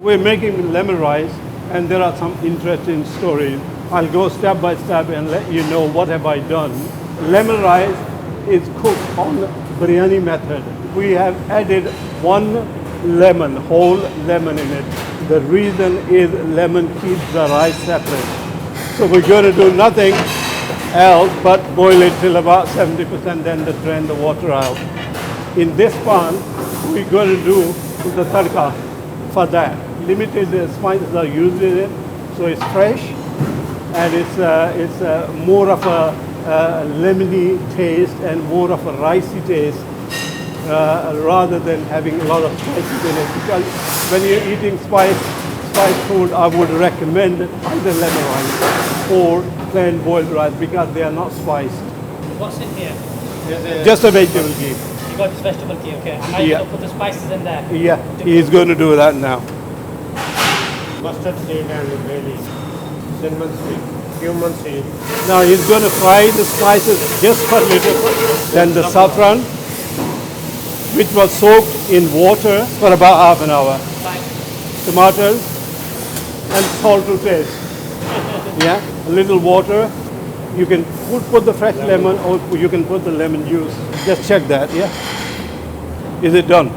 We're making lemon rice, and there are some interesting stories. I'll go step by step and let you know what have I done. Lemon rice is cooked on biryani method. We have added one lemon, whole lemon in it. The reason is lemon keeps the rice separate. So we're going to do nothing else but boil it till about 70%, then drain the water out. In this pan, we're going to do the tadka for that. Limited spices are used in it, so it's fresh and it's more of a lemony taste and more of a ricey taste rather than having a lot of spices in it. Because when you're eating spice food, I would recommend either lemon rice or plain boiled rice because they are not spiced. What's in here? Just a vegetable ghee. You got this vegetable ghee, okay. And now you're going to put the spices in there? Yeah, he's going to do that now. Mustard seed and really cinnamon seed, cumin seed. Now he's going to fry the spices just for a little. Then the saffron, which was soaked in water for about half an hour. Tomatoes and salt to taste. Yeah, a little water. You can put the fresh lemon or you can put the lemon juice. Just check that, yeah? Is it done?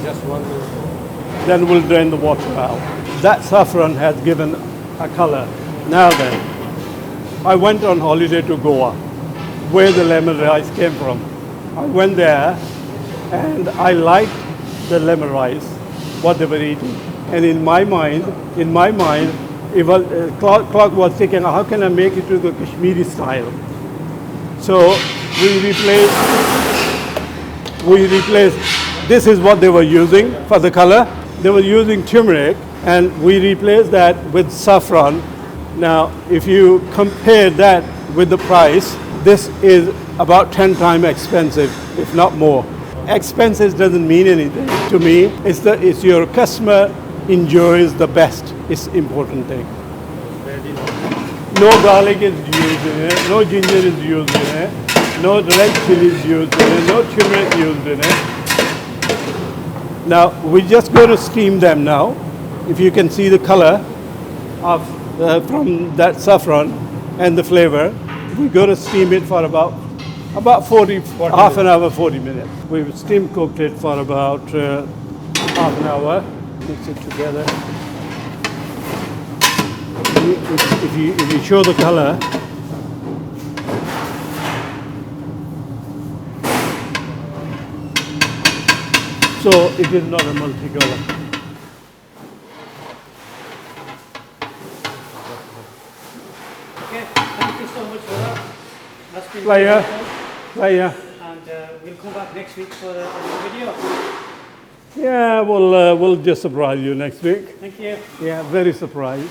Just 1 minute. Then we'll drain the water out. That saffron has given a color. Now then, I went on holiday to Goa, where the lemon rice came from. I went there and I liked the lemon rice, what they were eating. And in my mind, it was, clock was ticking, how can I make it to the Kashmiri style? So we replaced, this is what they were using for the color. They were using turmeric, and we replaced that with saffron. Now, if you compare that with the price, this is about 10 times expensive, if not more. Expenses doesn't mean anything to me. It's your customer enjoys the best. It's important thing. No garlic is used in it, no ginger is used in it, no red chili is used in it, no turmeric used in it. Now, we're just going to steam them now. If you can see the color of from that saffron and the flavor, we're going to steam it for about half an hour, 40 minutes. We've steam cooked it for about half an hour. Mix it together. If you show the color, so it is not a multicolor. Okay, thank you so much for that. That's been Pleasure. And we'll come back next week for a new video. Yeah, we'll just surprise you next week. Thank you. Yeah, very surprised.